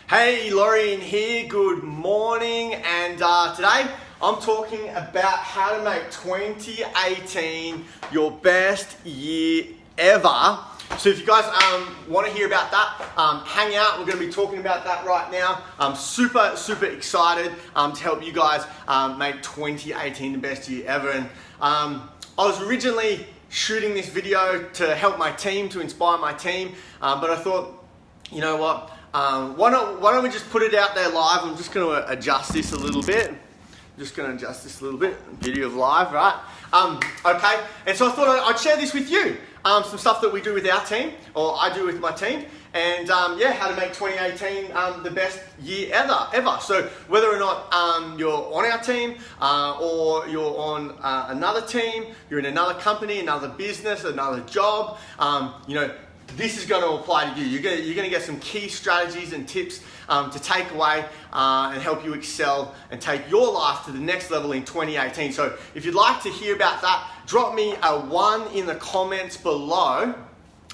Hey, Lorian here, good morning, and today I'm talking about how to make 2018 your best year ever. So if you guys want to hear about that, hang out. We're going to be talking about that right now. I'm super excited to help you guys make 2018 the best year ever. And I was originally shooting this video to help my team, to inspire my team, but I thought, you know what, why don't we just put it out there live? I'm just going to adjust this a little bit. Beauty of live, right? Okay, and so I thought I'd share this with you. Some stuff that we do with our team, or I do with my team, and yeah, how to make 2018 the best year ever. So whether or not you're on our team, or you're on another team, you're in another company, another business, another job, you know, this is going to apply to you. You're going to get some key strategies and tips to take away and help you excel and take your life to the next level in 2018. So if you'd like to hear about that, drop me a 1 in the comments below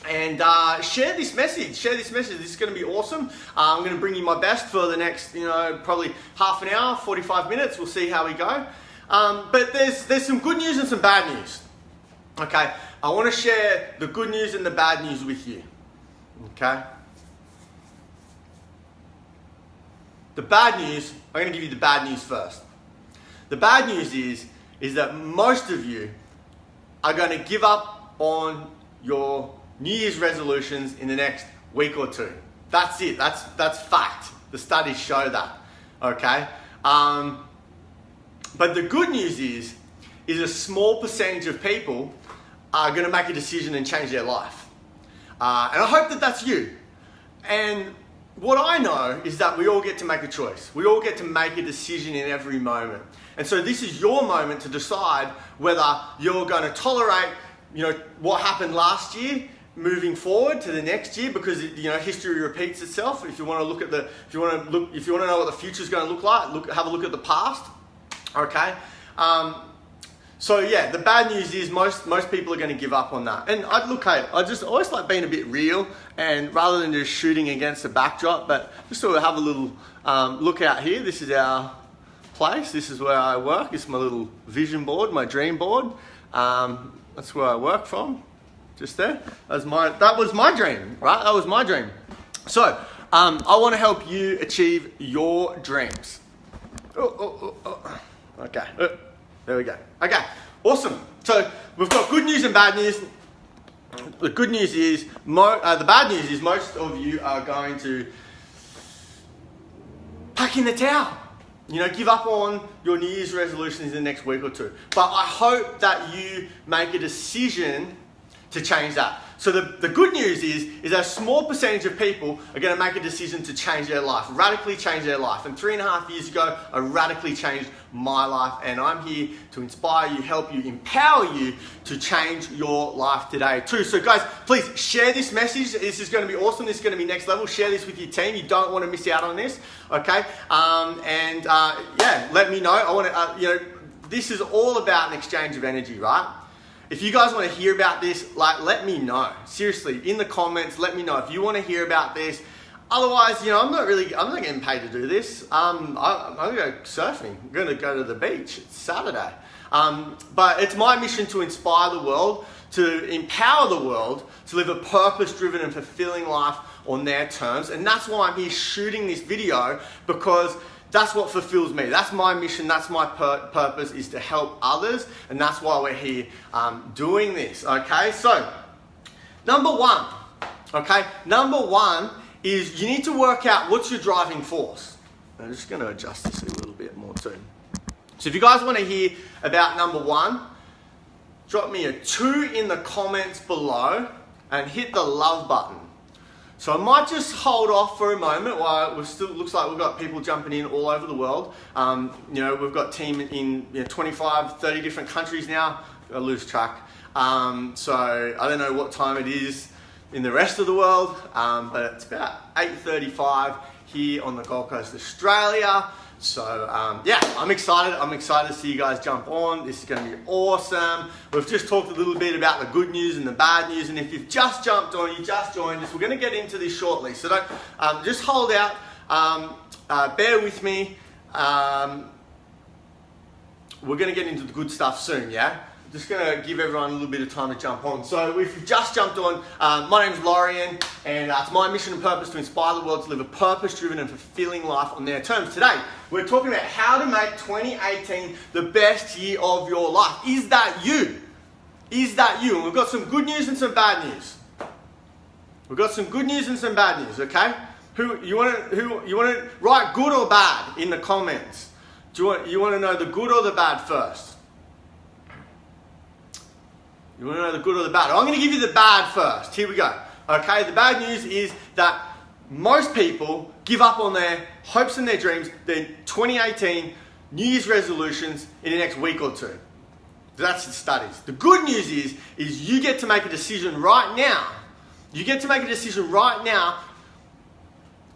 and share this message. This is going to be awesome. I'm going to bring you my best for the next, probably half an hour, 45 minutes. We'll see how we go. But there's some good news and some bad news. Okay, I want to share the good news and the bad news with you. Okay. The bad news, I'm going to give you the bad news first. The bad news is that most of you are going to give up on your New Year's resolutions in the next week or two. That's it. That's fact. The studies show that. Okay. But the good news is a small percentage of people are going to make a decision and change their life. And I hope that that's you. And what I know is that we all get to make a choice. We all get to make a decision in every moment. And so this is your moment to decide whether you're going to tolerate, what happened last year moving forward to the next year, because history repeats itself. If you want to know what the future is going to look like, have a look at the past. Okay. So yeah, the bad news is most people are going to give up on that. And I just always like being a bit real, and rather than just shooting against the backdrop, but just sort of have a little look out here. This is our place. This is where I work. It's my little vision board, my dream board. That's where I work from. Just there. That was my dream, right? That was my dream. So I want to help you achieve your dreams. Okay. There we go. Okay, awesome. So we've got good news and bad news. The good news is, the bad news is most of you are going to pack in the towel. Give up on your New Year's resolutions in the next week or two. But I hope that you make a decision to change that. So the good news is that a small percentage of people are going to make a decision to change their life, radically change their life. And 3.5 years ago, I radically changed my life, and I'm here to inspire you, help you, empower you to change your life today too. So guys, please share this message. This is going to be awesome. This is going to be next level. Share this with your team. You don't want to miss out on this. Okay. Yeah, let me know. I want to, this is all about an exchange of energy, right? If you guys want to hear about this, let me know. Seriously, in the comments, let me know if you want to hear about this. Otherwise, I'm not getting paid to do this. I'm going to go surfing. I'm going to go to the beach. It's Saturday. But it's my mission to inspire the world, to empower the world to live a purpose-driven and fulfilling life on their terms. And that's why I'm here shooting this video, because that's what fulfills me. That's my mission. That's my purpose, is to help others. And that's why we're here doing this. Okay, so number one is you need to work out what's your driving force. I'm just going to adjust this a little bit more too. So if you guys want to hear about number one, drop me a 2 in the comments below and hit the love button. So I might just hold off for a moment while looks like we've got people jumping in all over the world. We've got team in 25, 30 different countries now. I lose track. So I don't know what time it is in the rest of the world, but it's about 8:35 here on the Gold Coast, Australia. So yeah, I'm excited. I'm excited to see you guys jump on. This is going to be awesome. We've just talked a little bit about the good news and the bad news. And if you've just jumped on, you just joined us, we're going to get into this shortly. So don't just hold out bear with me. We're going to get into the good stuff soon, yeah? Just going to give everyone a little bit of time to jump on. So if you've just jumped on, my name's Lorian, and it's my mission and purpose to inspire the world to live a purpose-driven and fulfilling life on their terms. Today, we're talking about how to make 2018 the best year of your life. Is that you? Is that you? And we've got some good news and some bad news. We've got some good news and some bad news, okay? You want to write good or bad in the comments? You want to know the good or the bad first? You want to know the good or the bad? I'm going to give you the bad first. Here we go. Okay, the bad news is that most people give up on their hopes and their dreams, their 2018 New Year's resolutions in the next week or two. That's the studies. The good news is you get to make a decision right now. You get to make a decision right now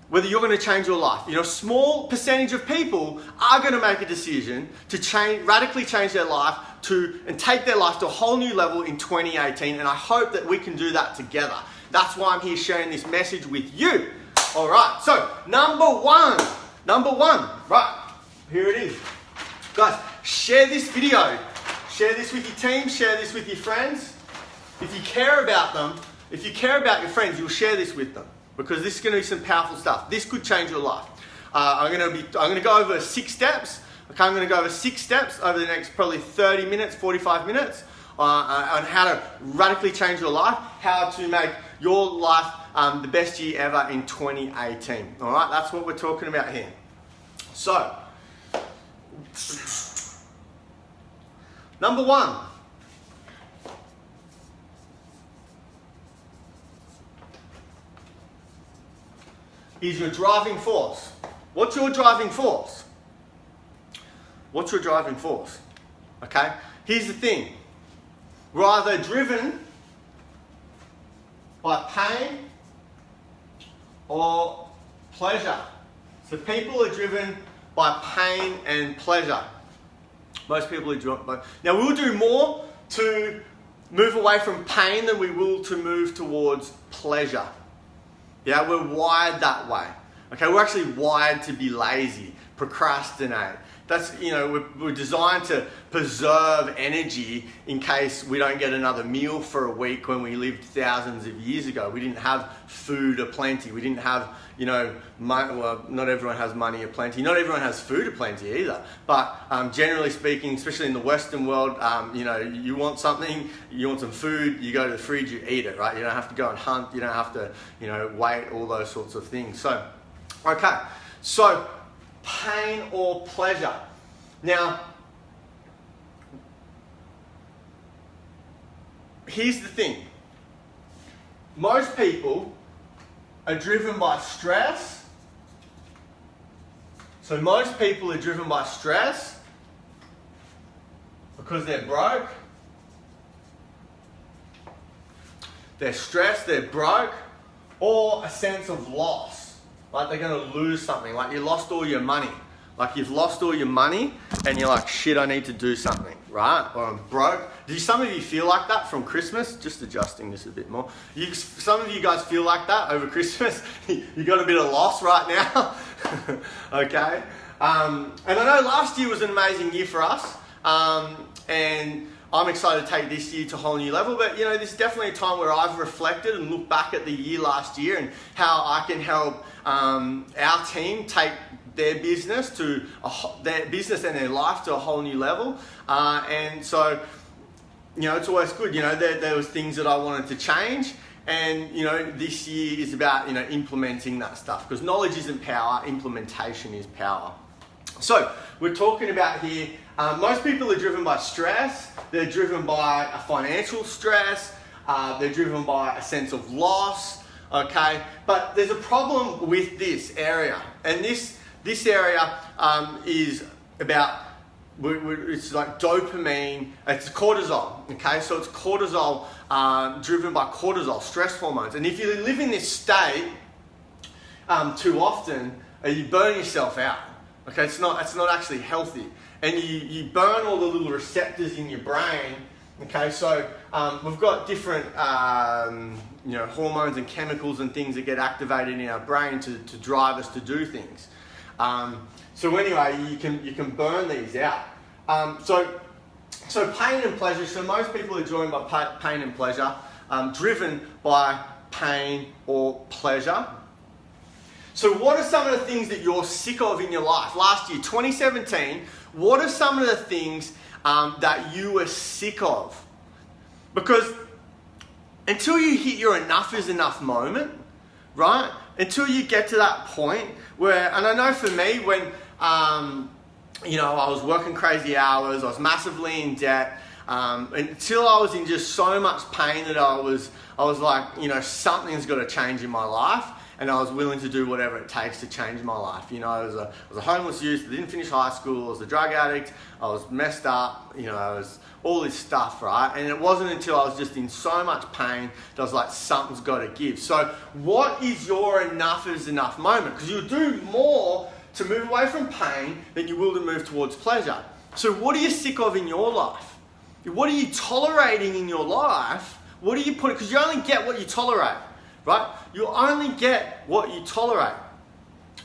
whether you're going to change your life. You know, a small percentage of people are going to make a decision to radically change their life and take their life to a whole new level in 2018. And I hope that we can do that together. That's why I'm here sharing this message with you. All right, so number one, right, here it is. Guys, share this video. Share this with your team, share this with your friends. If you care about them, if you care about your friends, you'll share this with them, because this is going to be some powerful stuff. This could change your life. I'm going to go over 6 steps. Okay, I'm going to go over 6 steps over the next probably 30 minutes, 45 minutes on how to radically change your life, how to make your life the best year ever in 2018. All right, that's what we're talking about here. So, number 1. Is your driving force. What's your driving force? What's your driving force? Okay? Here's the thing. We're either driven by pain or pleasure. So people are driven by pain and pleasure. Most people are driven by... Now we'll do more to move away from pain than we will to move towards pleasure. Yeah, we're wired that way. Okay, we're actually wired to be lazy, procrastinate. That's, you know, we're designed to preserve energy in case we don't get another meal for a week when we lived thousands of years ago. We didn't have food aplenty. We didn't have, you know, well, not everyone has money aplenty. Not everyone has food aplenty either. But generally speaking, especially in the Western world, you know, you want something, you want some food, you go to the fridge, you eat it, right? You don't have to go and hunt. You don't have to, you know, wait, all those sorts of things. So, okay. So, pain or pleasure. Now, here's the thing. Most people are driven by stress. So most people are driven by stress because they're broke. They're stressed, they're broke, or a sense of loss. Like they're going to lose something, like you lost all your money. Like you've lost all your money and you're like, shit, I need to do something, right? Or I'm broke. Do some of you feel like that from Christmas? Just adjusting this a bit more. Some of you guys feel like that over Christmas. You got a bit of loss right now. Okay? And I know last year was an amazing year for us. And I'm excited to take this year to a whole new level. But, you know, this is definitely a time where I've reflected and looked back at the year last year and how I can help our team take their business and their life to a whole new level. And so, you know, it's always good. You know, there was things that I wanted to change. And, you know, this year is about, you know, implementing that stuff. Because knowledge isn't power, implementation is power. So, we're talking about here, most people are driven by stress. They're driven by a financial stress. They're driven by a sense of loss. Okay? But there's a problem with this area. And this area is about, it's like dopamine, it's cortisol, okay? So it's cortisol, driven by cortisol, stress hormones. And if you live in this state too often, you burn yourself out, okay? It's not actually healthy. And you burn all the little receptors in your brain, okay? So we've got different, hormones and chemicals and things that get activated in our brain to drive us to do things. So anyway, you can burn these out. So pain and pleasure. So most people are driven by pain and pleasure, driven by pain or pleasure. So what are some of the things that you're sick of in your life? Last year, 2017, what are some of the things that you were sick of? Because until you hit your enough is enough moment, right? Until you get to that point where, and I know for me, when, I was working crazy hours, I was massively in debt, until I was in just so much pain that I was like, something's got to change in my life. And I was willing to do whatever it takes to change my life. I was a homeless youth, I didn't finish high school, I was a drug addict, I was messed up, I was all this stuff, right? And it wasn't until I was just in so much pain that I was like, something's got to give. So what is your enough is enough moment? Because you'll do more to move away from pain than you will to move towards pleasure. So what are you sick of in your life? What are you tolerating in your life? What are you putting, because you only get what you tolerate. Right? You only get what you tolerate.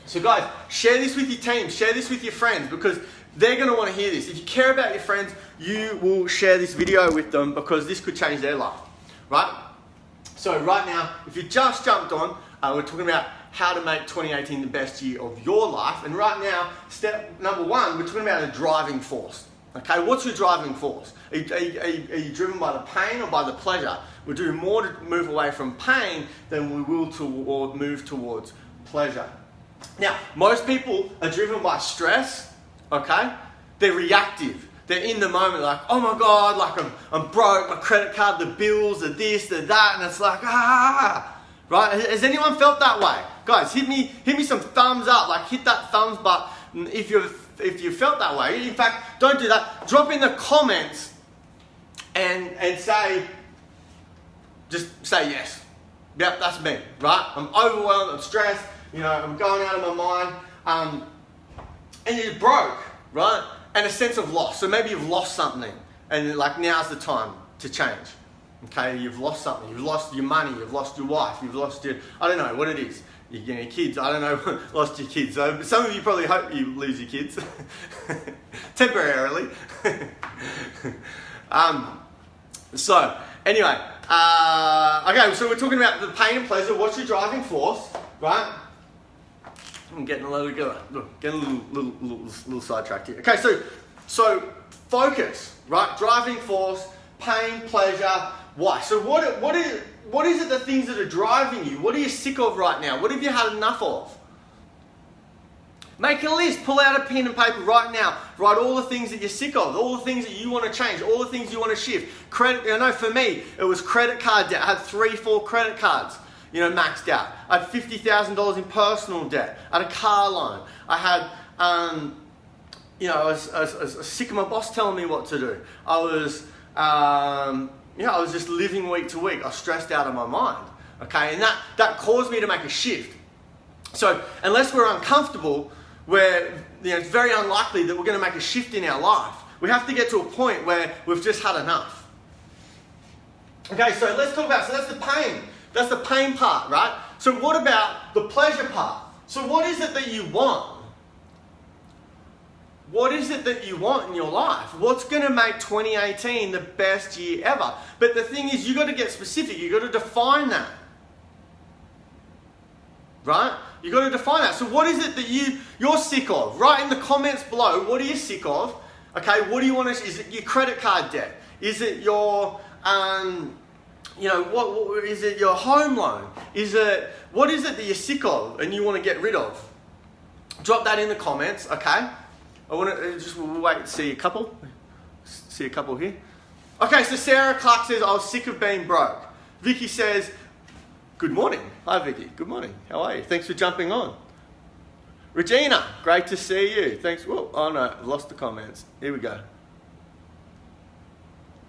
So guys, share this with your team, share this with your friends, because they're going to want to hear this. If you care about your friends, you will share this video with them, because this could change their life. Right? So right now, if you just jumped on, we're talking about how to make 2018 the best year of your life. And right now, step number 1, we're talking about a driving force. Okay, what's your driving force? Are you driven by the pain or by the pleasure? We'll do more to move away from pain than we will to move towards pleasure. Now, most people are driven by stress, okay? They're reactive. They're in the moment like, oh my God, like I'm broke, my credit card, the bills, the this, the that, and it's like, right? Has anyone felt that way? Guys, hit me some thumbs up, like hit that thumbs button if you felt that way. In fact, don't do that. Drop in the comments and say, just say yes. Yep, that's me, right? I'm overwhelmed, I'm stressed, I'm going out of my mind. And you're broke, right? And a sense of loss. So maybe you've lost something and like now's the time to change. Okay, you've lost something. You've lost your money, you've lost your wife, you've lost your, I don't know what it is. Your kids, I don't know, lost your kids. So some of you probably hope you lose your kids. Temporarily. So, anyway. Okay, so we're talking about the pain and pleasure. What's your driving force, right? I'm getting a little sidetracked here. Okay, so focus, right? Driving force, pain, pleasure. Why? So what is it, the things that are driving you? What are you sick of right now? What have you had enough of? Make a list, pull out a pen and paper right now. Write all the things that you're sick of, all the things that you want to change, all the things you want to shift. I know for me, it was credit card debt. I had 3-4 credit cards, maxed out. I had $50,000 in personal debt. I had a car loan. I had, I was sick of my boss telling me what to do. I was just living week to week. I was stressed out of my mind. Okay, and that caused me to make a shift. So unless we're uncomfortable, it's very unlikely that we're going to make a shift in our life. We have to get to a point where we've just had enough. Okay, so let's talk about, so that's the pain. That's the pain part, right? So what about the pleasure part? So what is it that you want? What is it that you want in your life? What's going to make 2018 the best year ever? But the thing is, you've got to get specific. You've got to define that. Right? You've got to define that. So what is it that you're sick of? Write in the comments below, what are you sick of? Okay, what do you want to, is it your credit card debt? Is it your, what is it your home loan? What is it that you're sick of and you want to get rid of? Drop that in the comments, okay? I want to we'll wait and see a couple. See a couple here. Okay, so Sarah Clark says, I was sick of being broke. Vicky says, good morning. Hi, Vicky. Good morning. How are you? Thanks for jumping on. Regina, great to see you. Thanks. Whoa, oh no, I've lost the comments. Here we go.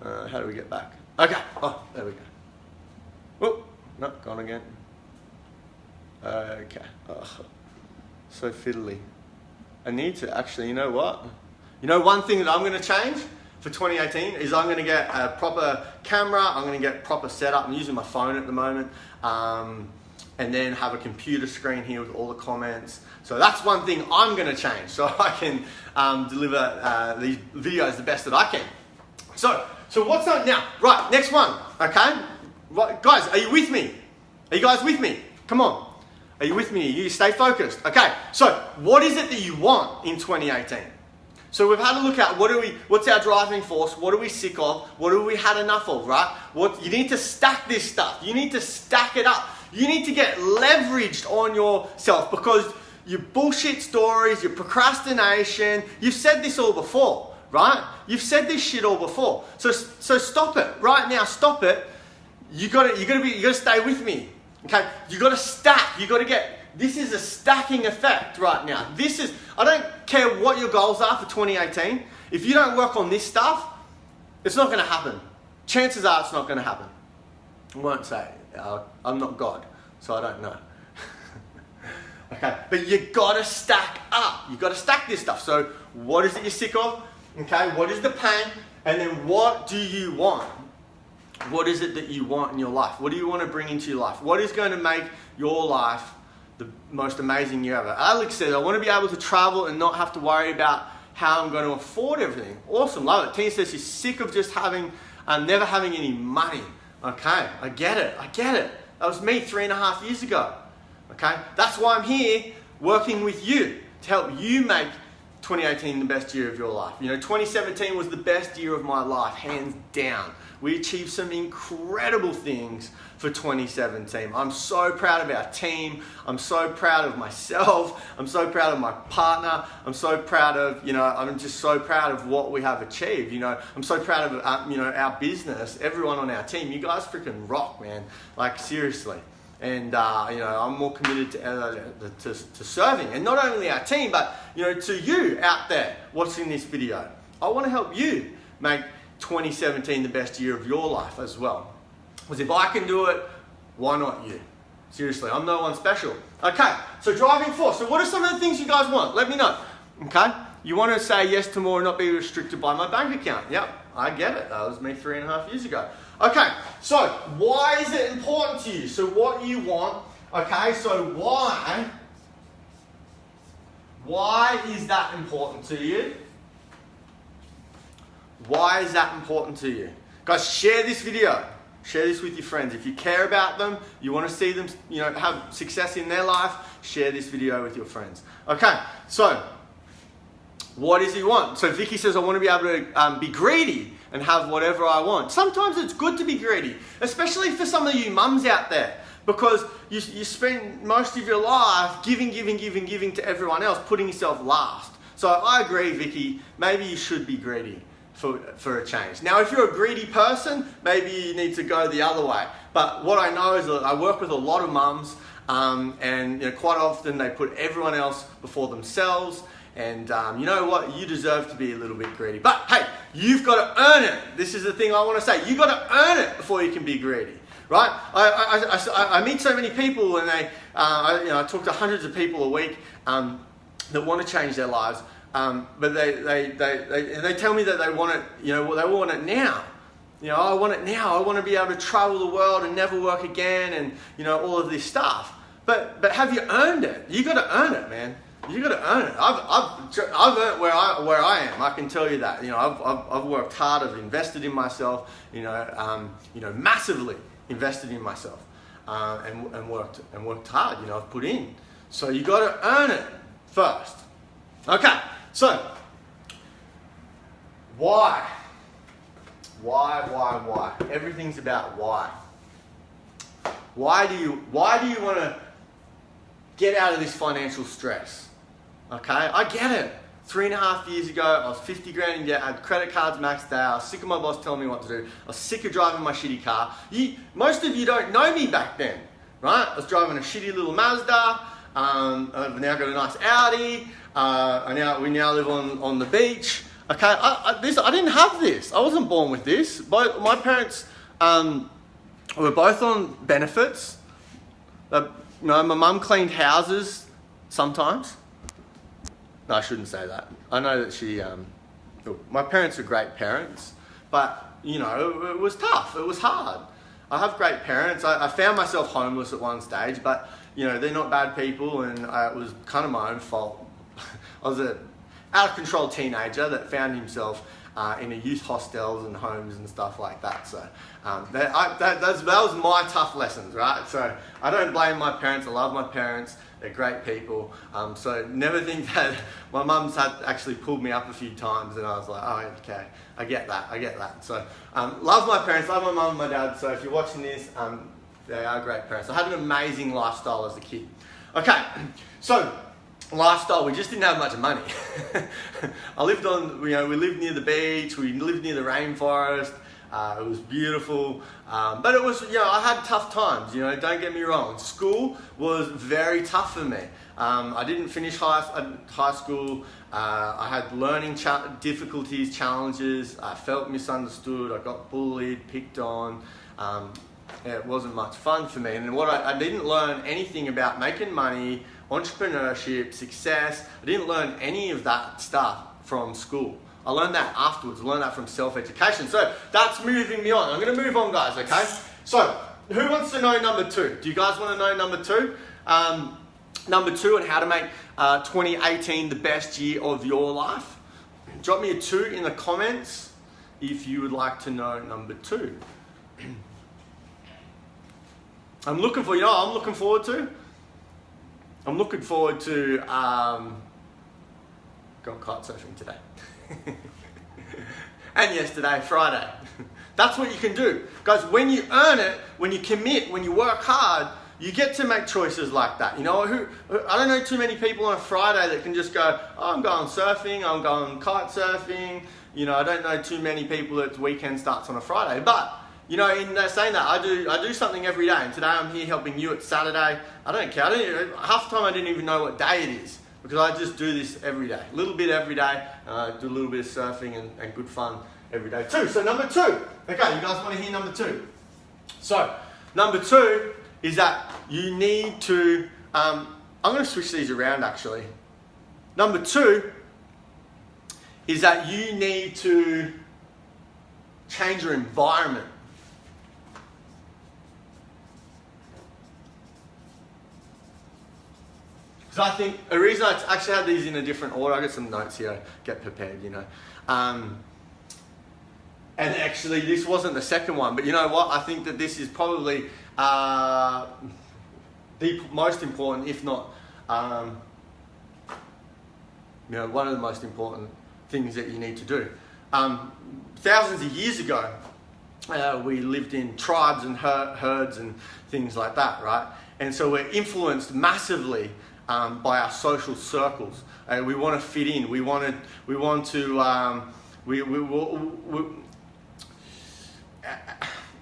How do we get back? Okay. Oh, there we go. Whoop. No, gone again. Okay. Oh, so fiddly. I need to actually, you know what? You know one thing that I'm going to change? for 2018 is I'm going to get a proper camera, I'm going to get proper setup. I'm using my phone at the moment. And then have a computer screen here with all the comments. So that's one thing I'm going to change so I can deliver these videos the best that I can. So what's up now? Right, next one, okay? Right, guys, are you with me? Are you guys with me? Come on. Are you with me? You stay focused. Okay, so what is it that you want in 2018? So we've had a look at what's our driving force, what are we sick of, what have we had enough of, right? You need to stack this stuff. You need to stack it up. You need to get leveraged on yourself because your bullshit stories, your procrastination, you've said this all before, right? You've said this shit all before. So stop it. Right now, stop it. You gotta stay with me. Okay? You gotta stack. This is a stacking effect right now. I don't care what your goals are for 2018. If you don't work on this stuff, it's not gonna happen. Chances are it's not gonna happen. I won't say it. I'm not God, so I don't know. Okay, but you gotta stack up. You gotta stack this stuff. So what is it you're sick of? Okay, what is the pain? And then what do you want? What is it that you want in your life? What do you want to bring into your life? What is going to make your life the most amazing year ever? Alex says, I want to be able to travel and not have to worry about how I'm going to afford everything. Awesome, love it. Tina says she's sick of just never having any money. Okay, I get it. That was me 3.5 years ago. Okay, that's why I'm here working with you to help you make 2018 the best year of your life. 2017 was the best year of my life, hands down. We achieved some incredible things for 2017. I'm so proud of our team. I'm so proud of myself. I'm so proud of my partner. I'm so proud of, I'm just so proud of what we have achieved. I'm so proud of, our business, everyone on our team. You guys freaking rock, man. Like, seriously. And, I'm more committed to serving. And not only our team, but, to you out there watching this video. I want to help you make 2017 the best year of your life as well. Because if I can do it, why not you? Seriously, I'm no one special. Okay, so driving force. So what are some of the things you guys want? Let me know. Okay, you want to say yes to more and not be restricted by my bank account. Yep, I get it. That was me 3.5 years ago. Okay, so why is it important to you? So what you want, okay, so why is that important to you? Why is that important to you? Guys, share this video. Share this with your friends. If you care about them, you want to see them, have success in their life, share this video with your friends. Okay, so what does he want? So Vicky says, I want to be able to be greedy and have whatever I want. Sometimes it's good to be greedy, especially for some of you mums out there, because you spend most of your life giving to everyone else, putting yourself last. So I agree, Vicky, maybe you should be greedy for a change. Now, if you're a greedy person, maybe you need to go the other way. But what I know is that I work with a lot of mums, and quite often they put everyone else before themselves. And you know what? You deserve to be a little bit greedy. But hey, you've got to earn it. This is the thing I want to say. You've got to earn it before you can be greedy, right? I meet so many people, and I talk to hundreds of people a week that want to change their lives. But they tell me that they want it, they want it now. I want it now. I want to be able to travel the world and never work again, and all of this stuff. But have you earned it? You got to earn it, man. You got to earn it. I've earned where I am. I can tell you that. I've worked hard. I've invested in myself. Massively invested in myself, and worked hard. I've put in. So you got to earn it first. Okay. So, why? Everything's about why. Why do you want to get out of this financial stress? Okay, I get it. 3.5 years ago, I was 50 grand in debt, I had credit cards maxed out, I was sick of my boss telling me what to do, I was sick of driving my shitty car. Most of you don't know me back then, right? I was driving a shitty little Mazda, I've now got a nice Audi, we now live on the beach. Okay, I didn't have this. I wasn't born with this. My parents were both on benefits. My mum cleaned houses sometimes. No, I shouldn't say that. I know that she look, my parents were great parents, but, you know, it was tough. It was hard. I have great parents. I found myself homeless at one stage, but, you know, they're not bad people, and it was kind of my own fault. I was an out-of-control teenager that found himself in a youth hostels and homes and stuff like that. So that was my tough lessons, right? So I don't blame my parents. I love my parents. They're great people. So never think that my mum's had actually pulled me up a few times, and I was like, oh, okay, I get that. So love my parents, love my mum and my dad. So if you're watching this, they are great parents. I had an amazing lifestyle as a kid. Okay, so lifestyle, we just didn't have much money. We lived near the beach, we lived near the rainforest. It was beautiful, but it was, you know, I had tough times, you know, don't get me wrong. School was very tough for me. I didn't finish high school. I had learning difficulties, challenges. I felt misunderstood. I got bullied, picked on. It wasn't much fun for me. And I didn't learn anything about making money, entrepreneurship, success. I didn't learn any of that stuff from school. I learned that afterwards. I learned that from self-education. So that's moving me on. I'm going to move on, guys, okay? So who wants to know number 2? Do you guys want to know number 2? Number 2 on how to make 2018 the best year of your life. Drop me a 2 in the comments if you would like to know number 2. I'm looking forward to. I'm looking forward to going kite surfing today. And yesterday, Friday. That's what you can do. Guys, when you earn it, when you commit, when you work hard, you get to make choices like that. You know, I don't know too many people on a Friday that can just go, oh, I'm going surfing, I'm going kite surfing. You know, I don't know too many people that weekend starts on a Friday. But, you know, in saying that, I do something every day. And today I'm here helping you. It's Saturday. I don't care. Half the time I didn't even know what day it is, because I just do this every day. A little bit every day. Do a little bit of surfing and good fun every day too. So number 2. Okay, you guys want to hear number 2? So number 2 is that you need to, I'm going to switch these around actually. Number 2 is that you need to change your environment. So I think the reason I actually had these in a different order, I got some notes here, get prepared, you know. And actually this wasn't the second one, but you know what? I think that this is probably the most important, if not, you know, one of the most important things that you need to do. Thousands of years ago, we lived in tribes and herds and things like that, right? And so we're influenced massively by our social circles. We want to fit in.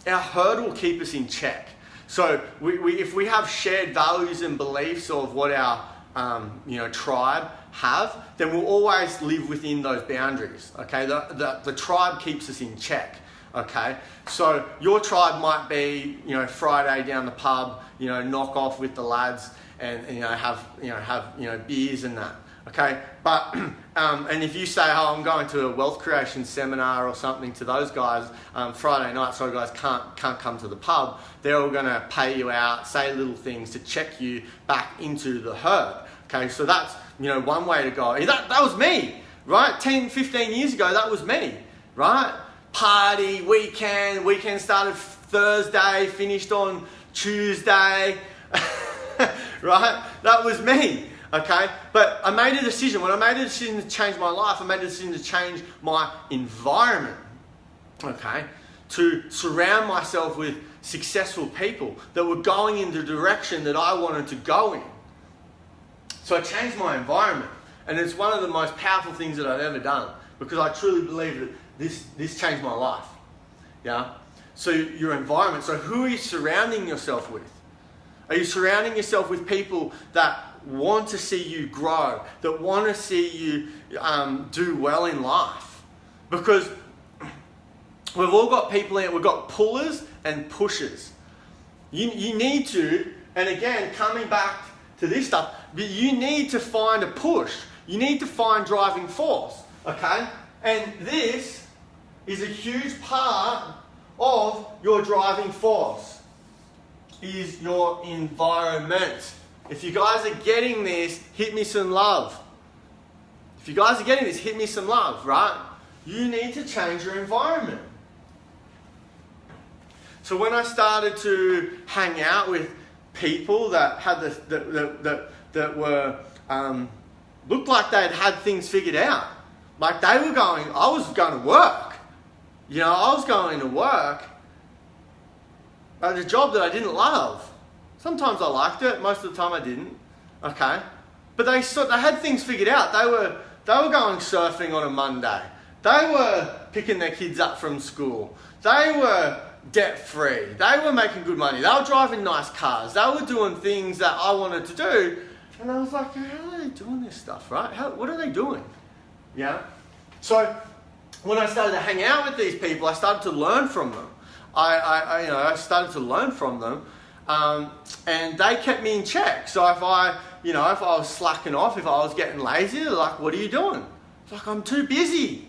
Our herd will keep us in check. So if we have shared values and beliefs of what our tribe have, then we'll always live within those boundaries. Okay, the tribe keeps us in check. Okay, so your tribe might be, you know, Friday down the pub, you know, knock off with the lads and have beers and that. Okay, but and if you say, oh, I'm going to a wealth creation seminar or something to those guys Friday night, so guys can't come to the pub, they're all going to pay you out, say little things to check you back into the herd. Okay, so that's, you know, one way to go. That was me, right? 10, 15 years ago, that was me, right? Party, weekend started Thursday, finished on Tuesday, right? That was me. Okay, but I made a decision. When I made a decision to change my life, I made a decision to change my environment. Okay, to surround myself with successful people that were going in the direction that I wanted to go in. So I changed my environment, and it's one of the most powerful things that I've ever done, because I truly believe that this changed my life. Yeah. So your environment. So who are you surrounding yourself with? Are you surrounding yourself with people that want to see you grow, that want to see you do well in life? Because we've all got people in it. We've got pullers and pushers. You need to, and again, coming back to this stuff, but you need to find a push. You need to find driving force, okay? And this is a huge part of your driving force, is your environment. If you guys are getting this, hit me some love. If you guys are getting this, hit me some love, right? You need to change your environment. So when I started to hang out with people that had that were looked like they'd had things figured out, like they were going, I was going to work. I was going to work at a job that I didn't love. Sometimes I liked it, most of the time I didn't. Okay, but they had things figured out. They were going surfing on a Monday. They were picking their kids up from school. They were debt-free. They were making good money. They were driving nice cars. They were doing things that I wanted to do. And I was like, how are they doing this stuff, right? What are they doing? Yeah. So when I started to hang out with these people, I started to learn from them. I started to learn from them, and they kept me in check. So if I was slacking off, if I was getting lazy, they're like, what are you doing? It's like, I'm too busy.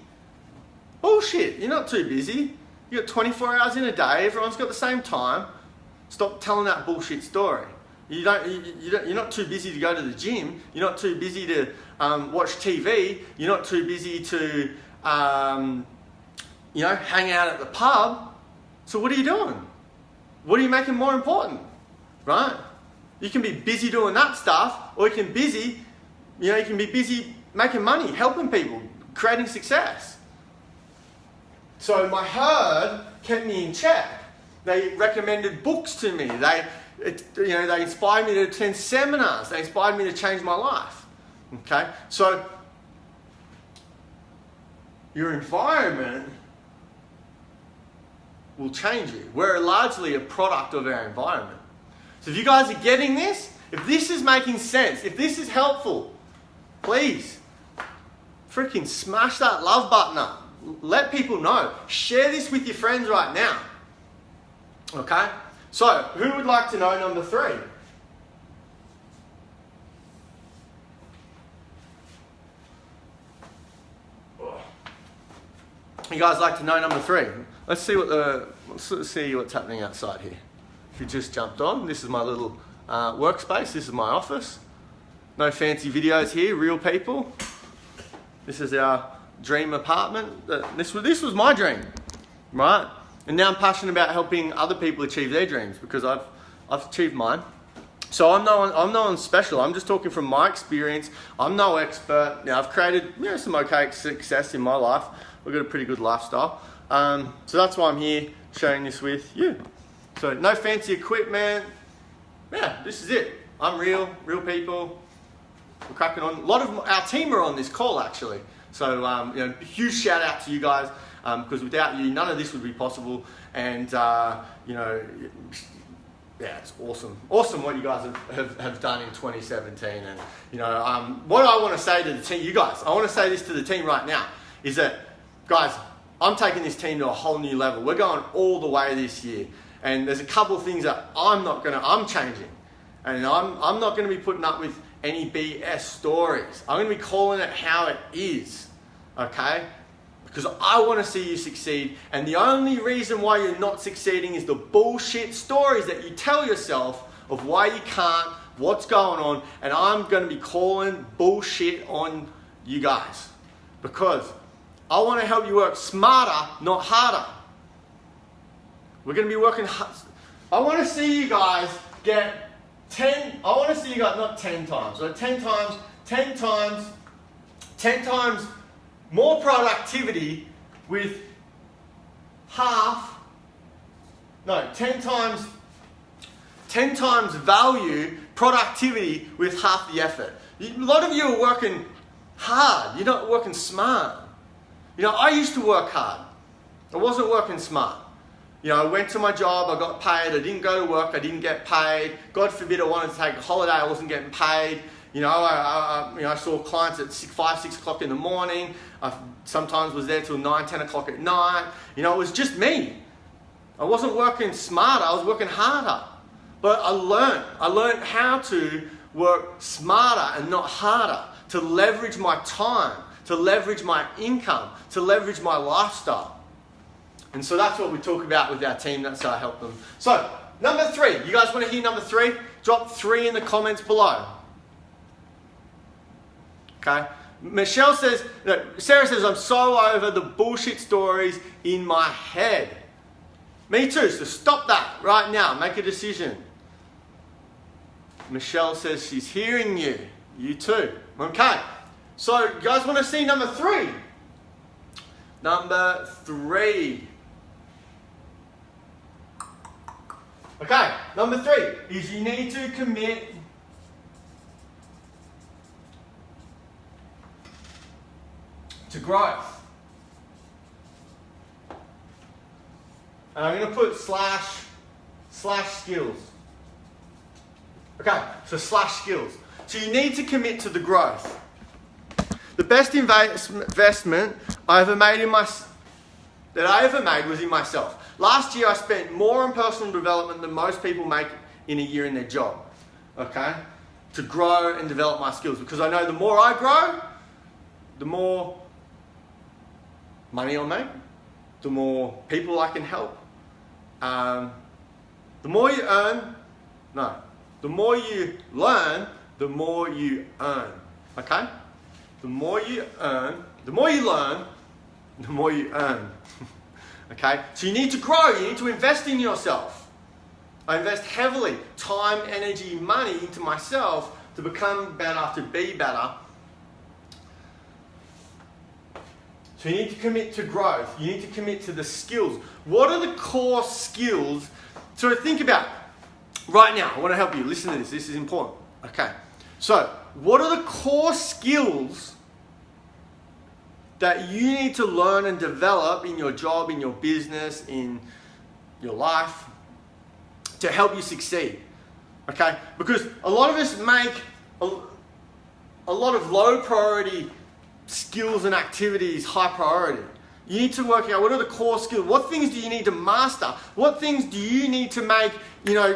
Bullshit. You're not too busy. You got 24 hours in a day. Everyone's got the same time. Stop telling that bullshit story. You're not too busy to go to the gym. You're not too busy to watch TV. You're not too busy to hang out at the pub. So what are you doing? What are you making more important, right? You can be busy doing that stuff, or you can be busy making money, helping people, creating success. So my herd kept me in check. They recommended books to me. They inspired me to attend seminars. They inspired me to change my life. Okay, so your environment will change you. We're largely a product of our environment. So if you guys are getting this, if this is making sense, if this is helpful, please freaking smash that love button up. Let people know. Share this with your friends right now. Okay? So, who would like to know number 3? You guys like to know number 3? Let's see what's happening outside here. If you just jumped on, this is my little workspace. This is my office. No fancy videos here, real people. This is our dream apartment. This was my dream, right? And now I'm passionate about helping other people achieve their dreams because I've achieved mine. So I'm no one special. I'm just talking from my experience. I'm no expert. Now I've created some okay success in my life. I've got a pretty good lifestyle. So that's why I'm here sharing this with you. So no fancy equipment. Yeah, this is it. I'm real people. We're cracking on. A lot of our team are on this call actually. So huge shout out to you guys because without you, none of this would be possible. And it's awesome. Awesome what you guys have done in 2017. And what I want to say to the team, you guys, I want to say this to the team right now, is that guys, I'm taking this team to a whole new level. We're going all the way this year. And there's a couple of things that I'm changing. And I'm not going to be putting up with any BS stories. I'm going to be calling it how it is. Okay? Because I want to see you succeed. And the only reason why you're not succeeding is the bullshit stories that you tell yourself of why you can't, what's going on. And I'm going to be calling bullshit on you guys. Because I want to help you work smarter, not harder. We're going to be working hard. I want to see you guys get 10, I want to see you guys, not 10 times, so 10 times more productivity with 10 times value, productivity with half the effort. A lot of you are working hard, you're not working smart. I used to work hard. I wasn't working smart. I went to my job, I got paid, I didn't go to work, I didn't get paid. God forbid I wanted to take a holiday, I wasn't getting paid. I saw clients at 5, 6 o'clock in the morning. I sometimes was there till 9, 10 o'clock at night. It was just me. I wasn't working smarter, I was working harder. But I learned how to work smarter and not harder, to leverage my time, to leverage my income, to leverage my lifestyle. And so that's what we talk about with our team. That's how I help them. So, number 3. You guys want to hear number 3? Drop 3 in the comments below. Okay? Sarah says, I'm so over the bullshit stories in my head. Me too, so stop that right now. Make a decision. Michelle says she's hearing you. You too. Okay. So, you guys want to see number 3? Number 3. Okay, number 3 is you need to commit to growth. And I'm going to put slash skills. Okay, so slash skills. So you need to commit to the growth. The best investment I ever made was in myself. Last year I spent more on personal development than most people make in a year in their job. Okay? To grow and develop my skills. Because I know the more I grow, the more money I'll make, the more people I can help. The more you learn, the more you earn. Okay? The more you learn, the more you earn. Okay? So you need to grow, you need to invest in yourself. I invest heavily, time, energy, money into myself to become better, to be better. So you need to commit to growth. You need to commit to the skills. What are the core skills? So think about right now. I want to help you. Listen to this. This is important. Okay. So what are the core skills that you need to learn and develop in your job, in your business, in your life to help you succeed? Okay? Because a lot of us make a lot of low priority skills and activities high priority. You need to work out what are the core skills. What things do you need to master? What things do you need to make,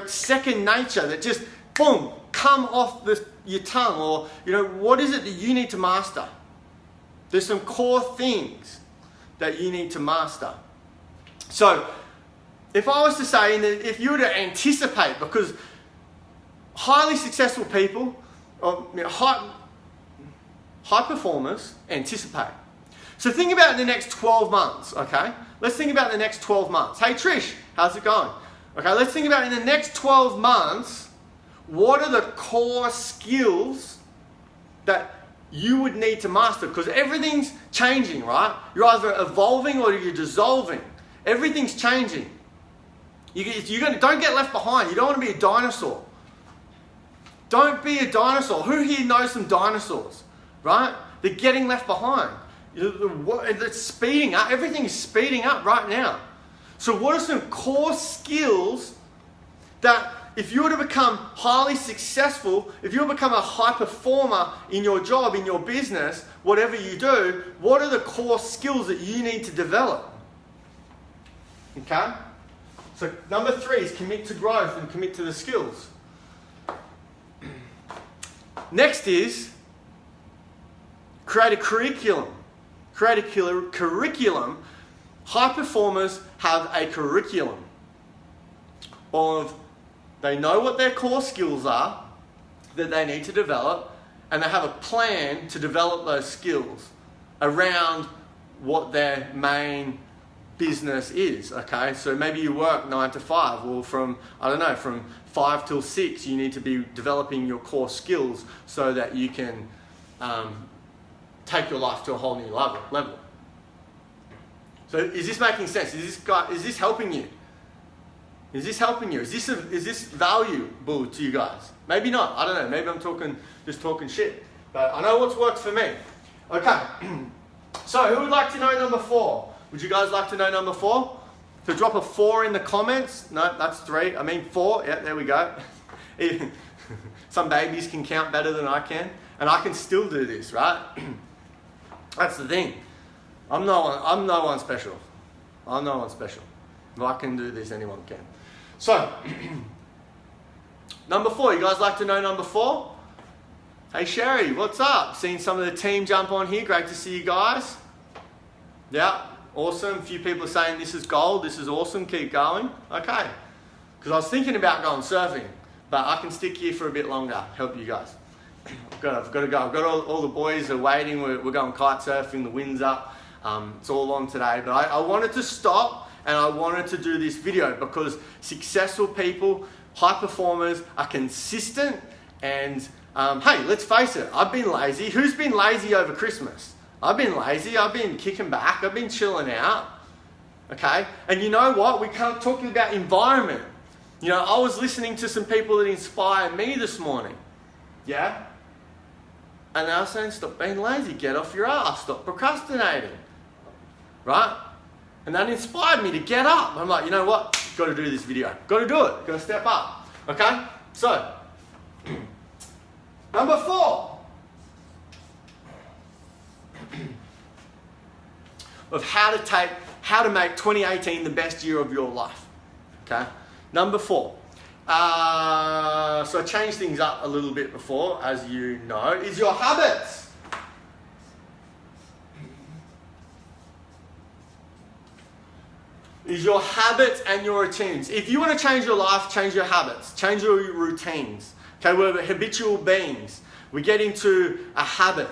second nature that just, boom, come off your tongue? Or, what is it that you need to master? There's some core things that you need to master. So, if I was to say, if you were to anticipate, because highly successful people, or high performers anticipate. So think about the next 12 months, okay? Let's think about the next 12 months. Hey Trish, how's it going? Okay, let's think about in the next 12 months, what are the core skills that you would need to master? Because everything's changing, right? You're either evolving or you're dissolving. Everything's changing. Don't get left behind. You don't want to be a dinosaur. Don't be a dinosaur. Who here knows some dinosaurs? Right? They're getting left behind. It's speeding up. Everything is speeding up right now. So what are some core skills that if you were to become highly successful, if you were to become a high performer in your job, in your business, whatever you do, what are the core skills that you need to develop? Okay? So number 3 is commit to growth and commit to the skills. Next is create a curriculum. Create a curriculum. High performers have a curriculum of they know what their core skills are that they need to develop, and they have a plan to develop those skills around what their main business is. Okay, so maybe you work 9 to 5, or from 5 till 6, you need to be developing your core skills so that you can take your life to a whole new level. So is this making sense? Is this helping you? Is this helping you? Is this valuable to you guys? Maybe not. I don't know. Maybe I'm just talking shit. But I know what's worked for me. Okay. So who would like to know number 4? Would you guys like to know number 4? So drop a 4 in the comments. No, that's 3. I mean 4. Yeah, there we go. Some babies can count better than I can. And I can still do this, right? That's the thing. I'm no one special. I'm no one special. If I can do this, anyone can. So, number 4. You guys like to know number 4? Hey Sherry, what's up? Seen some of the team jump on here. Great to see you guys. Yeah, awesome. A few people are saying this is gold. This is awesome. Keep going. Okay. Because I was thinking about going surfing, but I can stick here for a bit longer. Help you guys. I've got to go. I've got all the boys are waiting. We're going kite surfing. The wind's up. It's all on today. But I wanted to stop and I wanted to do this video because successful people, high performers are consistent and hey, let's face it, I've been lazy. Who's been lazy over Christmas? I've been lazy. I've been kicking back. I've been chilling out. Okay? And you know what? We can't talk about environment. You know, I was listening to some people that inspired me this morning. Yeah? And they were saying, stop being lazy. Get off your ass. Stop procrastinating. Right? And that inspired me to get up. I'm like, you know what? Got to do this video. Got to do it. Got to step up. Okay? So, number 4 of how to make 2018 the best year of your life. Okay? Number 4. So I changed things up a little bit before, as you know, is your habits. Is your habits and your routines. If you want to change your life, change your habits. Change your routines. Okay, we're habitual beings. We get into a habit.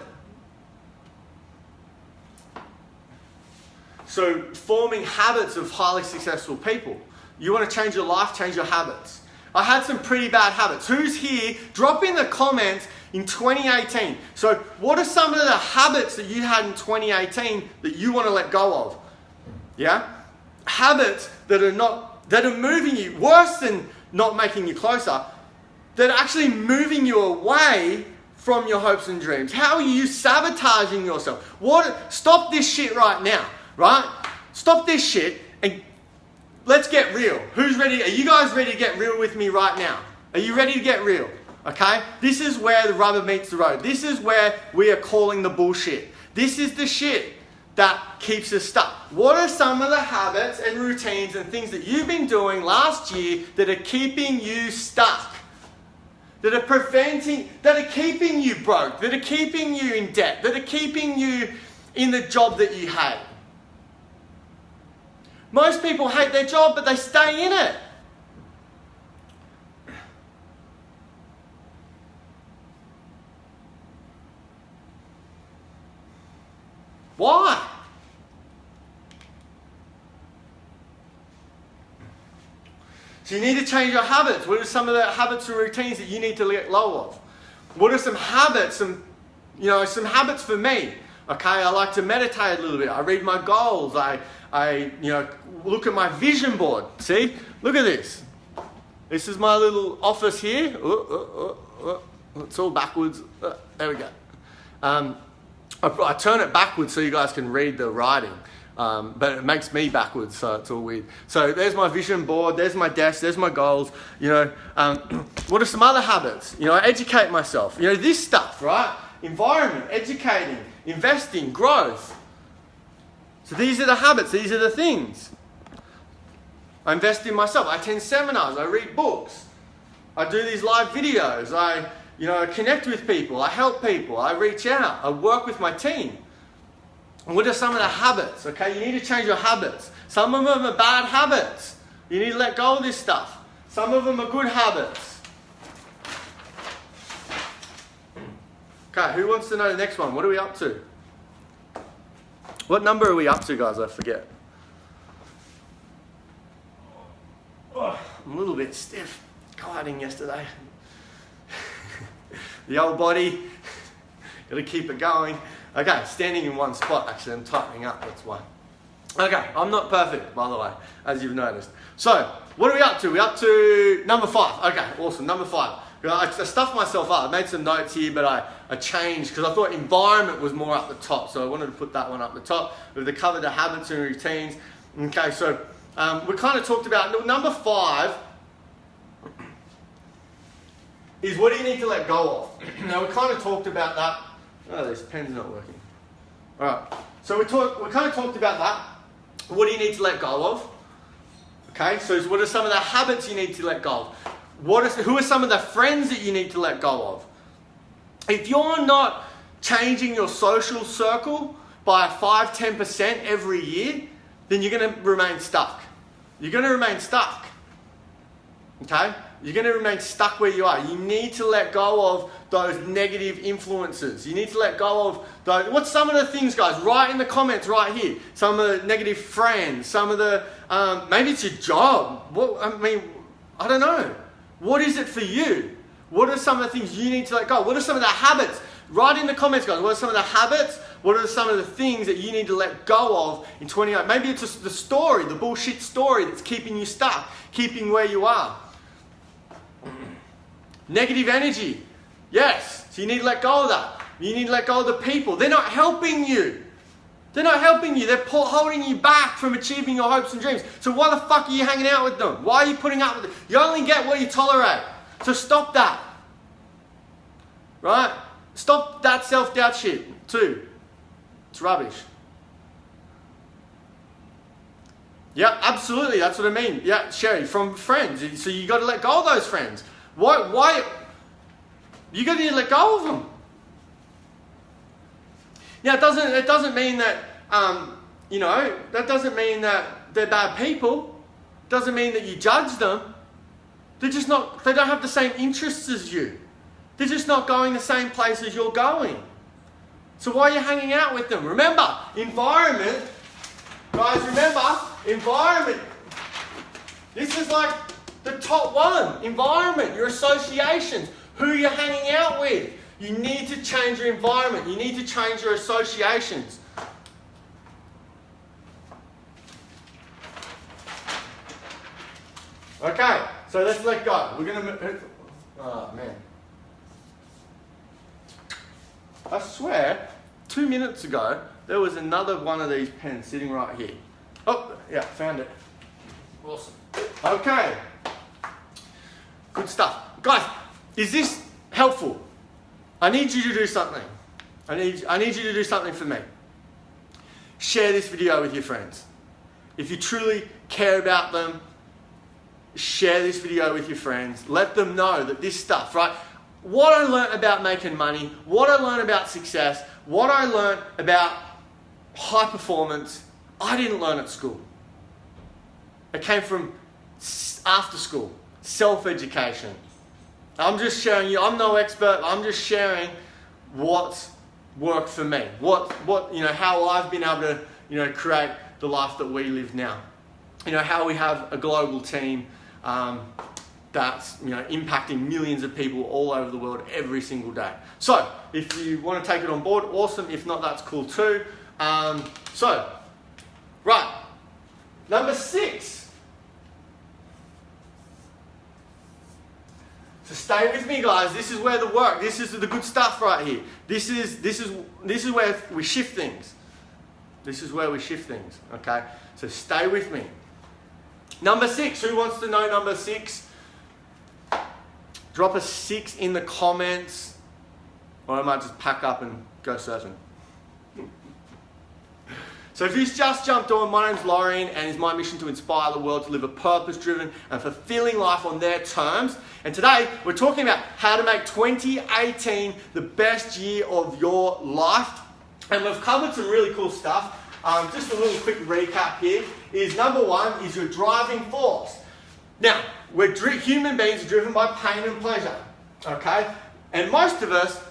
So forming habits of highly successful people. You want to change your life, change your habits. I had some pretty bad habits. Who's here? Drop in the comments in 2018. So what are some of the habits that you had in 2018 that you want to let go of? Yeah? Habits that are moving you, worse than not making you closer, that are actually moving you away from your hopes and dreams. How are you sabotaging yourself? Stop this shit right now, right? Stop this shit and let's get real. Who's ready? Are you guys ready to get real with me right now? Are you ready to get real? Okay? This is where the rubber meets the road. This is where we are calling the bullshit. This is the shit that keeps us stuck. What are some of the habits and routines and things that you've been doing last year that are keeping you stuck? That are keeping you broke, that are keeping you in debt, that are keeping you in the job that you hate. Most people hate their job, but they stay in it. Why? So you need to change your habits. What are some of the habits or routines that you need to let go of? What are some habits, some habits for me? Okay, I like to meditate a little bit. I read my goals. I look at my vision board. See? Look at this. This is my little office here. It's all backwards. There we go. I turn it backwards so you guys can read the writing. But it makes me backwards, so it's all weird. So there's my vision board, there's my desk, there's my goals. What are some other habits? I educate myself. This stuff, right? Environment, educating, investing, growth. So these are the habits, these are the things. I invest in myself, I attend seminars, I read books. I do these live videos, I connect with people, I help people, I reach out, I work with my team. And what are some of the habits? Okay, you need to change your habits. Some of them are bad habits. You need to let go of this stuff. Some of them are good habits. Okay, who wants to know the next one? What are we up to? What number are we up to, guys? I forget. Oh, I'm a little bit stiff. Kiting yesterday. The old body. Got to keep it going. Okay, standing in one spot. Actually, I'm tightening up, that's why. Okay, I'm not perfect, by the way, as you've noticed. So, what are we up to? We're up to number 5. Okay, awesome, number 5. I stuffed myself up. I made some notes here, but I changed because I thought environment was more up the top. So I wanted to put that one up the top. We've covered the habits and routines. Okay, so we kind of talked about number 5 is what do you need to let go of? Now, we kind of talked about that. Oh, this pen's not working. All right. So we kind of talked about that. What do you need to let go of? Okay. So what are some of the habits you need to let go of? Who are some of the friends that you need to let go of? If you're not changing your social circle by 5-10% every year, then you're going to remain stuck. You're going to remain stuck. Okay? You're going to remain stuck where you are. You need to let go of those negative influences. You need to let go of those. What's some of the things, guys? Write in the comments right here. Some of the negative friends. Some of the, maybe it's your job. I don't know. What is it for you? What are some of the things you need to let go? What are some of the habits? Write in the comments, guys. What are some of the habits? What are some of the things that you need to let go of in 28? Maybe it's just the story, the bullshit story that's keeping you stuck, keeping where you are. Negative energy. Yes. So you need to let go of that. You need to let go of the people. They're not helping you. They're not helping you. They're holding you back from achieving your hopes and dreams. So why the fuck are you hanging out with them? Why are you putting up with it? You only get what you tolerate. So stop that. Right? Stop that self-doubt shit too. It's rubbish. Yeah, absolutely. That's what I mean. Yeah, Sherry, from friends. So you got to let go of those friends. Why? You got to let go of them. Now, it doesn't mean that, that doesn't mean that they're bad people. It doesn't mean that you judge them. They don't have the same interests as you. They're just not going the same place as you're going. So why are you hanging out with them? Remember, environment. Guys, remember, environment. This is like the top one. Environment, your associations, who you're hanging out with. You need to change your environment. You need to change your associations. Okay, so let's let go. We're going to... Oh, man. I swear, 2 minutes ago, there was another one of these pens sitting right here. Oh, yeah, found it. Awesome. Okay. Good stuff. Guys, is this helpful? I need you to do something. I need you to do something for me. Share this video with your friends. If you truly care about them, share this video with your friends. Let them know that this stuff, right? What I learned about making money, what I learned about success, what I learned about high performance, I didn't learn at school. It came from after school, self-education. I'm just sharing you, I'm no expert, I'm just sharing what worked for me. How I've been able to, create the life that we live now. How we have a global team that's impacting millions of people all over the world every single day. So if you want to take it on board, awesome. If not, that's cool too. Right, number 6. So stay with me, guys. This is where the work. This is the good stuff right here. This is where we shift things. This is where we shift things. Okay. So stay with me. Number 6. Who wants to know number 6? Drop a 6 in the comments, or I might just pack up and go surfing. So if you've just jumped on, my name's Lauren, and it's my mission to inspire the world to live a purpose-driven and fulfilling life on their terms. And today, we're talking about how to make 2018 the best year of your life. And we've covered some really cool stuff. Just a little quick recap here is number 1 is your driving force. Now, human beings are driven by pain and pleasure, okay? And most of us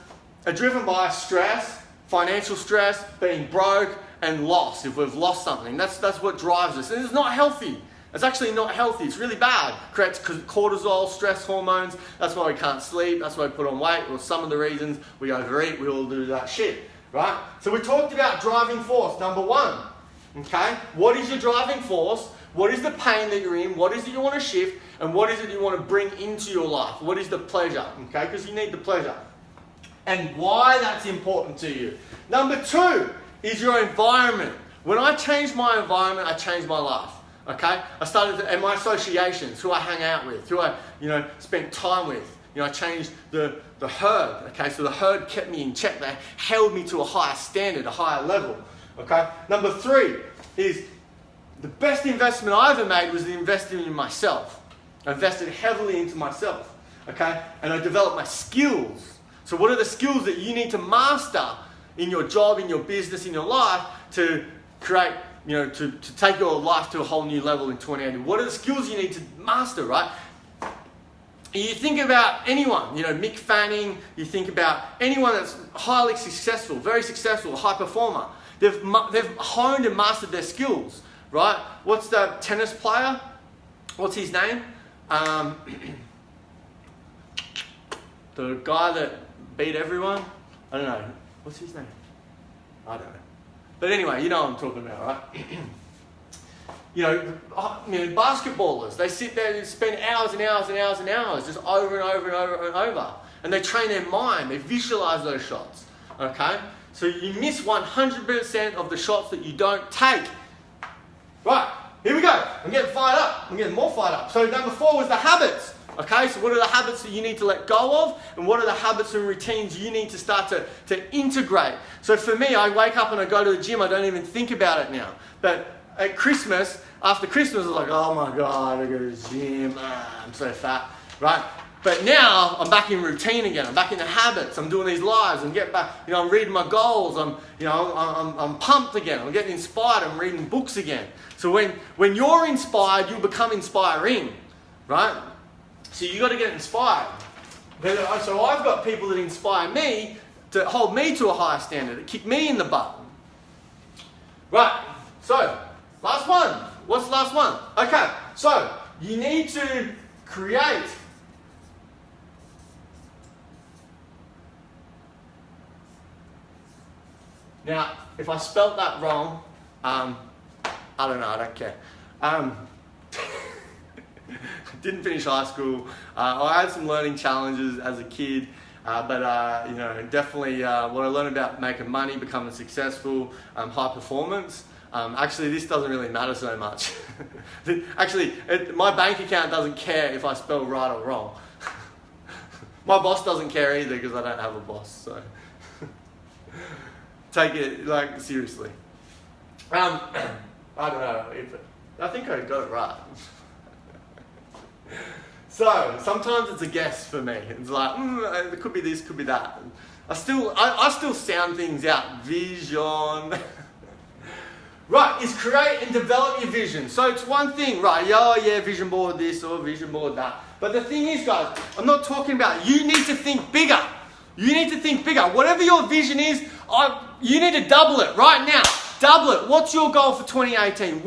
are driven by stress, financial stress, being broke, and loss. If we've lost something, that's what drives us. And it's not healthy. It's actually not healthy. It's really bad. Creates cortisol, stress hormones. That's why we can't sleep. That's why we put on weight. Or some of the reasons we overeat. We all do that shit, right? So we talked about driving force, number 1. Okay? What is your driving force? What is the pain that you're in? What is it you want to shift? And what is it you want to bring into your life? What is the pleasure? Okay? Because you need the pleasure. And why that's important to you. Number 2 is your environment. When I changed my environment, I changed my life. Okay? I started and my associations, who I hang out with, who I, spent time with. I changed the herd. Okay? So the herd kept me in check. They held me to a higher standard, a higher level. Okay? Number 3 is the best investment I ever made was the investing in myself. I invested heavily into myself. Okay? And I developed my skills. So what are the skills that you need to master in your job, in your business, in your life to create, to take your life to a whole new level in 2018? What are the skills you need to master, right? You think about anyone, Mick Fanning, you think about anyone that's highly successful, very successful, a high performer. They've honed and mastered their skills, right? What's the tennis player? What's his name? The guy that beat everyone? I don't know. What's his name? I don't know. But anyway, you know what I'm talking about, right? Basketballers, they sit there and spend hours and hours and hours and hours just over and over and over and over. And they train their mind, they visualize those shots, okay? So you miss 100% of the shots that you don't take. Right, here we go. I'm getting fired up. I'm getting more fired up. So number 4 was the habits. Okay, so what are the habits that you need to let go of? And what are the habits and routines you need to start to integrate? So for me, I wake up and I go to the gym. I don't even think about it now. But at Christmas, after Christmas, I was like, oh my God, I go to the gym. I'm so fat, right? But now I'm back in routine again. I'm back in the habits. I'm doing these lives. I'm getting back. I'm reading my goals. I'm pumped again. I'm getting inspired. I'm reading books again. So when you're inspired, you become inspiring, right? So you got to get inspired. So I've got people that inspire me to hold me to a higher standard, to kick me in the butt. Right. So last one. What's the last one? Okay. So you need to create. Now, if I spelt that wrong, I don't know, I don't care. Didn't finish high school. I had some learning challenges as a kid, but definitely what I learned about making money, becoming successful, high performance. Actually, this doesn't really matter so much. Actually, my bank account doesn't care if I spell right or wrong. My boss doesn't care either because I don't have a boss, so... Take it seriously. I don't know I think I got it right. So sometimes it's a guess for me. It's like it could be this, could be that. I still sound things out. Vision. Right, is create and develop your vision. So it's one thing, right? Vision board this or vision board that. But the thing is, guys, I'm not talking about you need to think bigger. You need to think bigger. Whatever your vision is, you need to double it right now. Double it. What's your goal for 2018?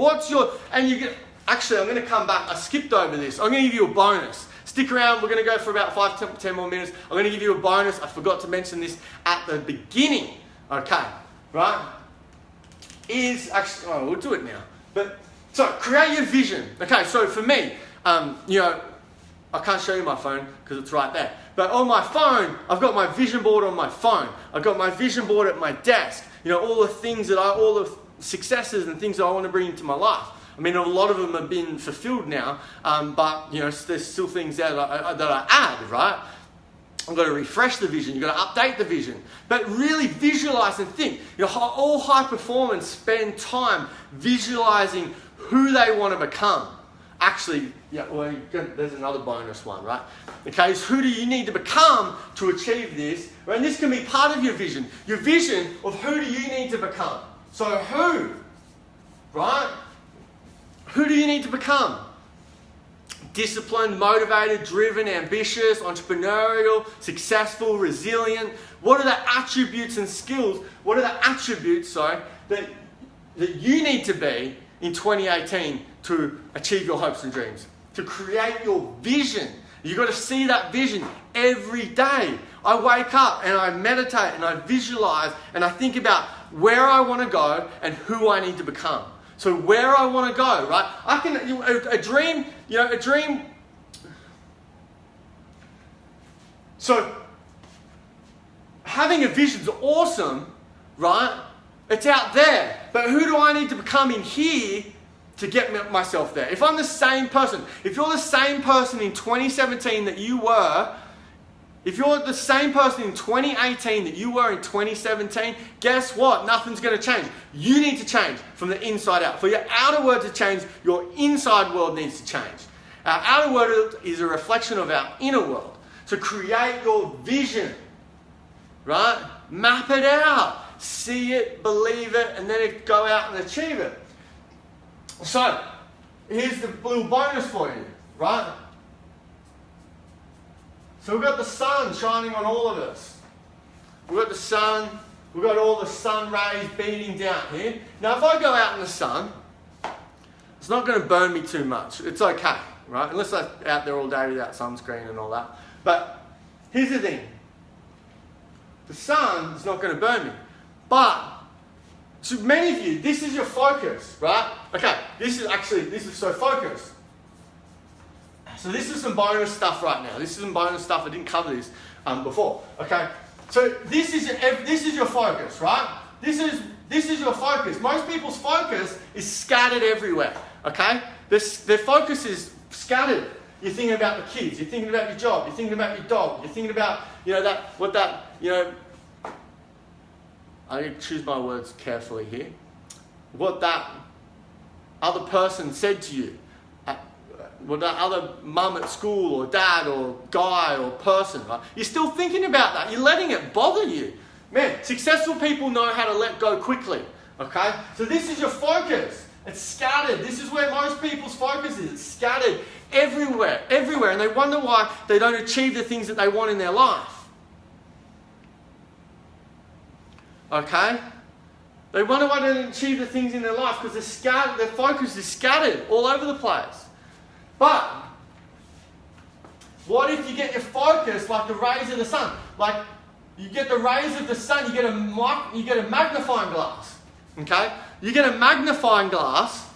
Actually, I'm going to come back. I skipped over this. I'm going to give you a bonus. Stick around. We're going to go for about 5-10 more minutes. I'm going to give you a bonus. I forgot to mention this at the beginning. Okay, right? We'll do it now. So create your vision. Okay, so for me, I can't show you my phone because it's right there. But on my phone, I've got my vision board on my phone. I've got my vision board at my desk. All the things all the successes and things that I want to bring into my life. I mean, a lot of them have been fulfilled now, but there's still things there that I add, right? I've got to refresh the vision. You've got to update the vision. But really visualize and think. All high performers spend time visualizing who they want to become. Actually, there's another bonus one, right? Okay, so who do you need to become to achieve this? And this can be part of your vision. Your vision of who do you need to become. So who, right? Who do you need to become? Disciplined, motivated, driven, ambitious, entrepreneurial, successful, resilient. What are the attributes and skills? What are the attributes, that you need to be in 2018 to achieve your hopes and dreams? To create your vision. You've got to see that vision every day. I wake up and I meditate and I visualize and I think about where I want to go and who I need to become. So where I want to go, right? A dream. So having a vision is awesome, right? It's out there. But who do I need to become in here to get myself there? If I'm the same person, if you're the same person in 2017 that you were, if you're the same person in 2018 that you were in 2017, guess what? Nothing's going to change. You need to change from the inside out. For your outer world to change, your inside world needs to change. Our outer world is a reflection of our inner world. So create your vision. right? Map it out. See it, believe it, and then go out and achieve it. So, here's the little bonus for you, right? So we've got the sun shining on all of us. We've got the sun, we've got all the sun rays beating down here. Now if I go out in the sun, it's not going to burn me too much. It's okay, right? Unless I'm out there all day without sunscreen and all that. But here's the thing. The sun is not going to burn me. But to many of you, this is your focus, right? Okay, this is so focused. So this is some bonus stuff right now. This is some bonus stuff. I didn't cover this before. Okay, so this is your focus, right? This is your focus. Most people's focus is scattered everywhere. Okay, their focus is scattered. You're thinking about the kids. You're thinking about your job. You're thinking about your dog. You're thinking about I need to choose my words carefully here. What that other person said to you. What that other mum at school or dad or guy or person, right? You're still thinking about that. You're letting it bother you. Man, successful people know how to let go quickly, okay? So this is your focus. It's scattered. This is where most people's focus is. It's scattered everywhere, and they wonder why they don't achieve the things that they want in their life. Okay? They wonder why they don't achieve the things in their life because their focus is scattered all over the place. But what if you get your focus like the rays of the sun? Like you get the rays of the sun, you get a magnifying glass. Okay? You get a magnifying glass,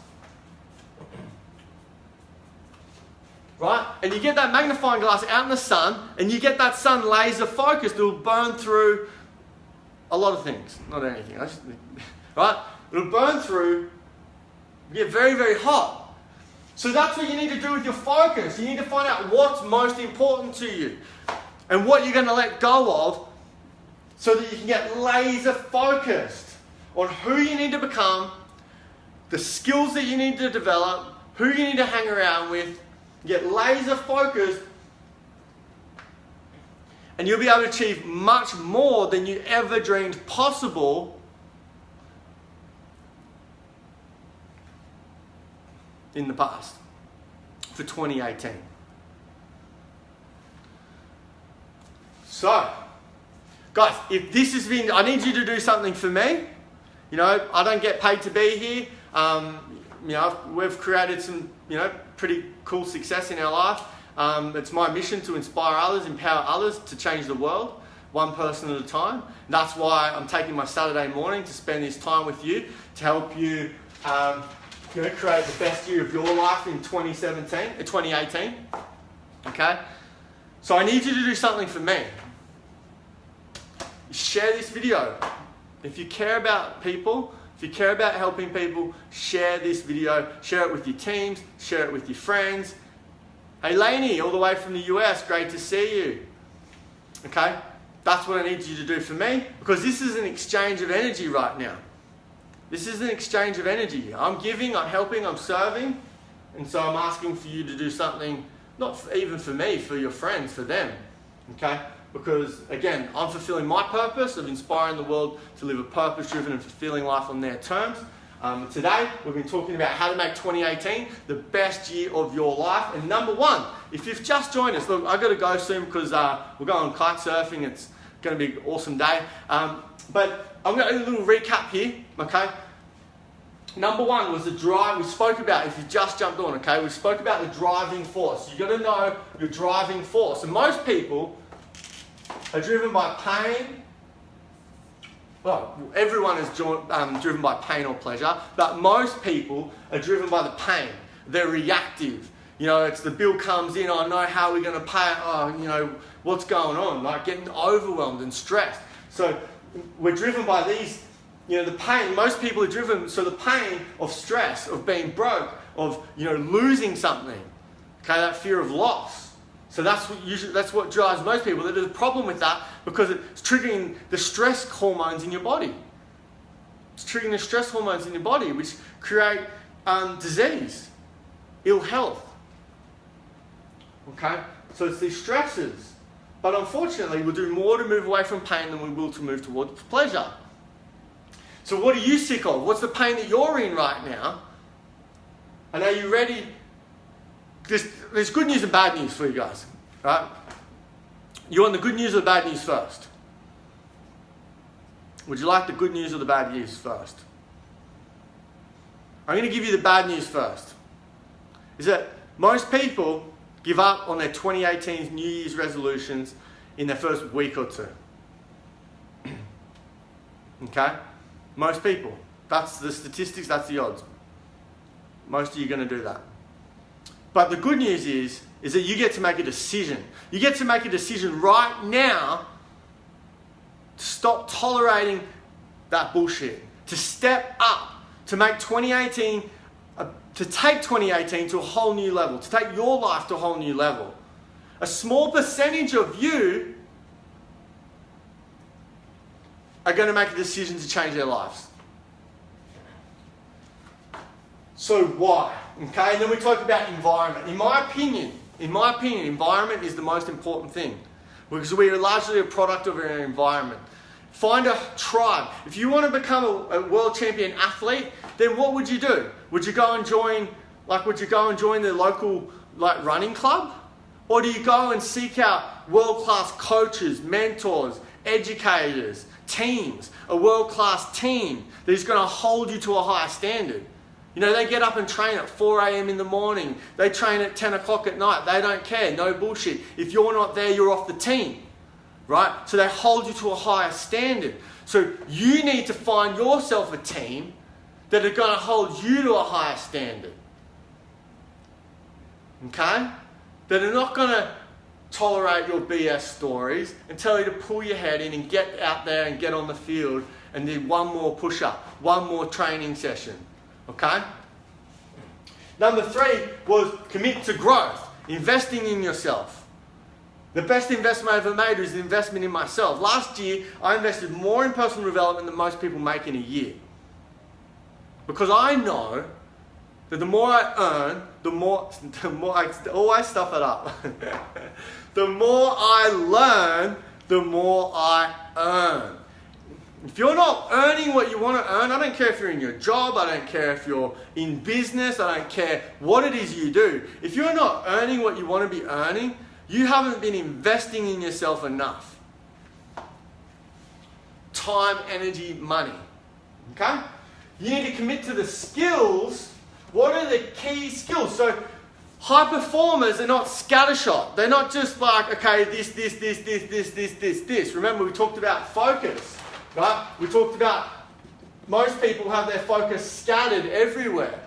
right? And you get that magnifying glass out in the sun, and you get that sun laser focused. It'll burn through a lot of things, not anything. Right? It'll burn through, get very, very hot. So that's what you need to do with your focus. You need to find out what's most important to you and what you're going to let go of so that you can get laser focused on who you need to become, the skills that you need to develop, who you need to hang around with, get laser focused, and you'll be able to achieve much more than you ever dreamed possible in the past for 2018. So, guys, if this has been, I need you to do something for me. You know, I don't get paid to be here. We've created some, pretty cool success in our life. It's my mission to inspire others, empower others to change the world, one person at a time. That's why I'm taking my Saturday morning to spend this time with you to help you create the best year of your life in 2018. Okay? So I need you to do something for me. Share this video. If you care about people, if you care about helping people, share this video. Share it with your teams. Share it with your friends. Hey Lainey, all the way from the US, great to see you. Okay? That's what I need you to do for me, because this is an exchange of energy right now. This is an exchange of energy. I'm giving, I'm helping, I'm serving, and so I'm asking for you to do something, not even for me, for your friends, for them. Okay? Because, again, I'm fulfilling my purpose of inspiring the world to live a purpose-driven and fulfilling life on their terms. Today, we've been talking about how to make 2018 the best year of your life. And number one, if you've just joined us, look, I've got to go soon because we're going kite surfing. It's going to be an awesome day. But I'm going to do a little recap here, okay? Number one was the drive. We spoke about, if you just jumped on, okay? We spoke about the driving force. You've got to know your driving force. And most people are driven by pain. Well, everyone is driven by pain or pleasure, but most people are driven by the pain. They're reactive. It's the bill comes in, I know how we're going to pay it, what's going on, like getting overwhelmed and stressed. So we're driven by these, the pain. Most people are driven, so the pain of stress, of being broke, of, losing something, okay, that fear of loss. So that's what drives most people. There's a problem with that because it's triggering the stress hormones in your body. It's triggering the stress hormones in your body, which create disease, ill health. Okay? So it's these stresses But unfortunately, we'll do more to move away from pain than we will to move towards pleasure. So what are you sick of? What's the pain that you're in right now? And are you ready? There's good news and bad news for you guys, right? You want the good news or the bad news first? Would you like the good news or the bad news first? I'm going to give you the bad news first. Is that most people give up on their 2018 New Year's resolutions in their first week or two. Okay? Most people. That's the statistics, that's the odds. Most of you are going to do that. But the good news is that you get to make a decision. You get to make a decision right now to stop tolerating that bullshit. To step up. To make 2018... to take 2018 to a whole new level, to take your life to a whole new level. A small percentage of you are going to make a decision to change their lives. So why? Okay, and then we talk about environment. In my opinion, environment is the most important thing because we are largely a product of our environment. Find a tribe. If you want to become a world champion athlete, then what would you do? Would you go and join the local running club? Or do you go and seek out world-class coaches, mentors, educators, teams, a world-class team that is going to hold you to a higher standard? You know, they get up and train at 4 a.m. in the morning. They train at 10 o'clock at night. They don't care. No bullshit. If you're not there, you're off the team. Right? So they hold you to a higher standard. So you need to find yourself a team that are going to hold you to a higher standard. Okay? That are not going to tolerate your BS stories and tell you to pull your head in and get out there and get on the field and do one more push-up, one more training session. Okay? Number 3 was commit to growth, investing in yourself. The best investment I ever made was the investment in myself. Last year, I invested more in personal development than most people make in a year. Because I know that the more I earn, the more I always stuff it up. The more I learn, the more I earn. If you're not earning what you want to earn, I don't care if you're in your job, I don't care if you're in business, I don't care what it is you do. If you're not earning what you want to be earning, you haven't been investing in yourself enough. Time, energy, money. Okay? You need to commit to the skills. What are the key skills? So, high performers are not scattershot. They're not just like, okay, this. Remember, we talked about focus, right? We talked about most people have their focus scattered everywhere.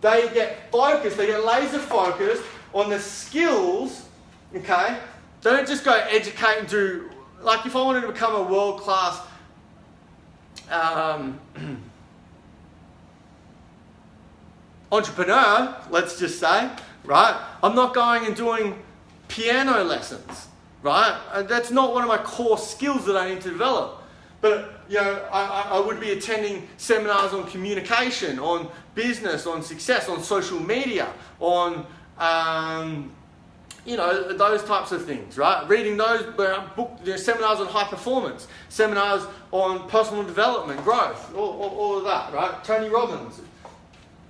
They get focused, they get laser focused on the skills. Okay? They don't just go educate and do... Like if I wanted to become a world-class... entrepreneur, let's just say, right? I'm not going and doing piano lessons, right? And that's not one of my core skills that I need to develop. But, you know, I would be attending seminars on communication, on business, on success, on social media, on... you know, those types of things, right? Reading those seminars on high performance, seminars on personal development, growth, all of that, right? Tony Robbins.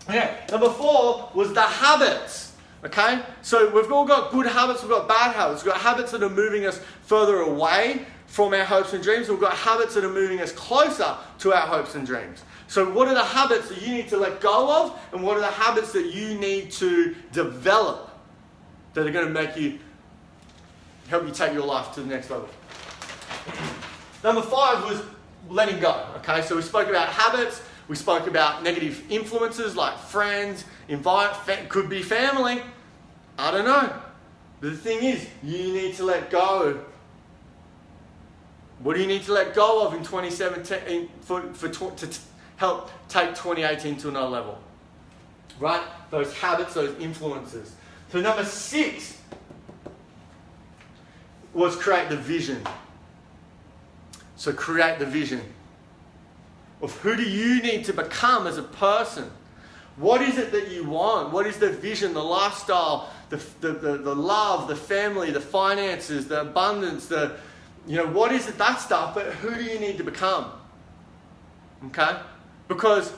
Okay, number 4 was the habits, okay? So we've all got good habits, we've got bad habits. We've got habits that are moving us further away from our hopes and dreams. We've got habits that are moving us closer to our hopes and dreams. So what are the habits that you need to let go of, and what are the habits that you need to develop that are going to help you take your life to the next level? Number 5 was letting go. Okay, so we spoke about habits, we spoke about negative influences like friends, could be family, I don't know. But the thing is, you need to let go. What do you need to let go of in 2017 to help take 2018 to another level? Right? Those habits, those influences. So number 6 was create the vision. So create the vision of who do you need to become as a person? What is it that you want? What is the vision, the lifestyle, the love, the family, the finances, the abundance, what is it, that stuff, but who do you need to become? Okay? Because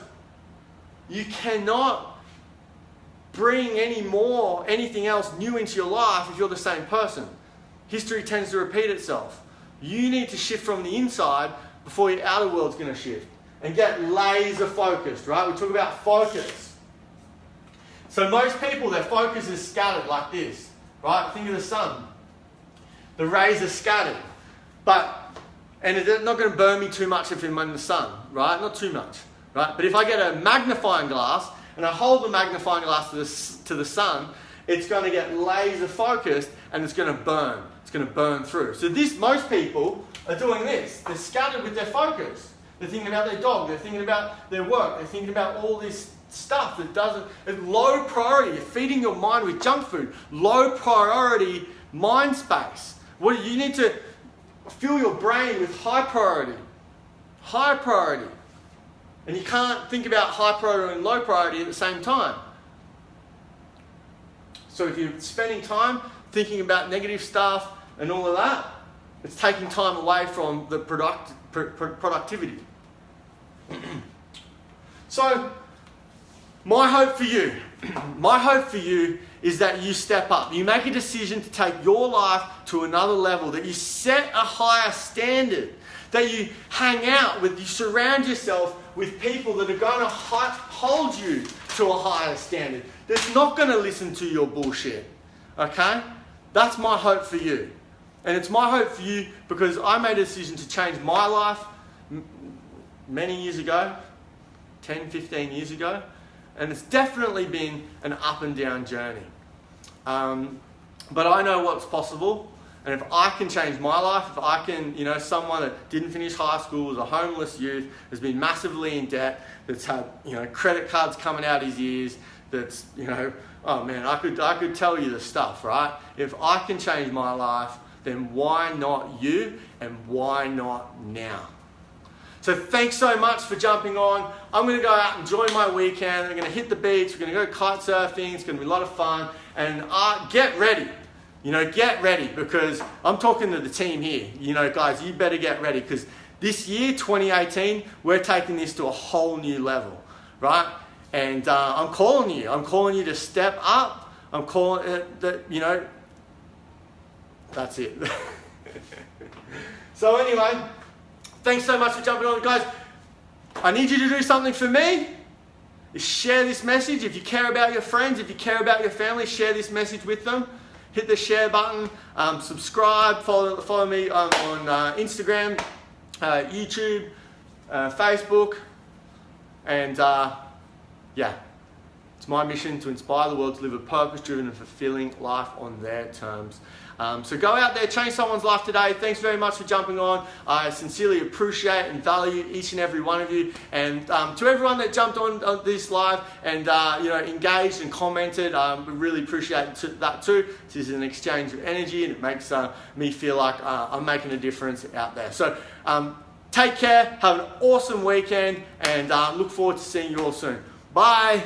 you cannot bring anything else new into your life if you're the same person. History tends to repeat itself. You need to shift from the inside before your outer world's going to shift. And get laser focused, right? We talk about focus. So most people, their focus is scattered like this, right? Think of the sun. The rays are scattered. And it's not going to burn me too much if I'm in the sun, right? Not too much, right? But if I get a magnifying glass and I hold the magnifying glass to the sun, it's going to get laser focused and it's going to burn. It's going to burn through. So most people are doing this. They're scattered with their focus. They're thinking about their dog. They're thinking about their work. They're thinking about all this stuff it's low priority. You're feeding your mind with junk food. Low priority mind space. You need to fill your brain with high priority. High priority. And you can't think about high priority and low priority at the same time. So if you're spending time thinking about negative stuff and all of that, it's taking time away from the productivity. So, my hope for you is that you step up. You make a decision to take your life to another level, that you set a higher standard, that you hang out with, you surround yourself with people that are going to hold you to a higher standard, that's not going to listen to your bullshit. Okay? That's my hope for you. And it's my hope for you because I made a decision to change my life many years ago, 10, 15 years ago. And it's definitely been an up and down journey. But I know what's possible. And if I can change my life, if I can, someone that didn't finish high school, was a homeless youth, has been massively in debt, that's had, credit cards coming out his ears, that's, oh man, I could tell you the stuff, right? If I can change my life, then why not you, and why not now? So thanks so much for jumping on. I'm going to go out and enjoy my weekend. I'm going to hit the beach. We're going to go kite surfing. It's going to be a lot of fun. And get ready. Get ready because I'm talking to the team here. Guys, you better get ready because this year, 2018, we're taking this to a whole new level, right? And I'm calling you. I'm calling you to step up. I'm calling that, that's it. So anyway, thanks so much for jumping on. Guys, I need you to do something for me. Is share this message. If you care about your friends, if you care about your family, share this message with them. Hit the share button. Subscribe. Follow me on Instagram, YouTube, Facebook. And it's my mission to inspire the world to live a purpose-driven and fulfilling life on their terms. So go out there, change someone's life today. Thanks very much for jumping on. I sincerely appreciate and value each and every one of you. And to everyone that jumped on this live and engaged and commented, we really appreciate that too. This is an exchange of energy, and it makes me feel like I'm making a difference out there. So take care, have an awesome weekend, and look forward to seeing you all soon. Bye.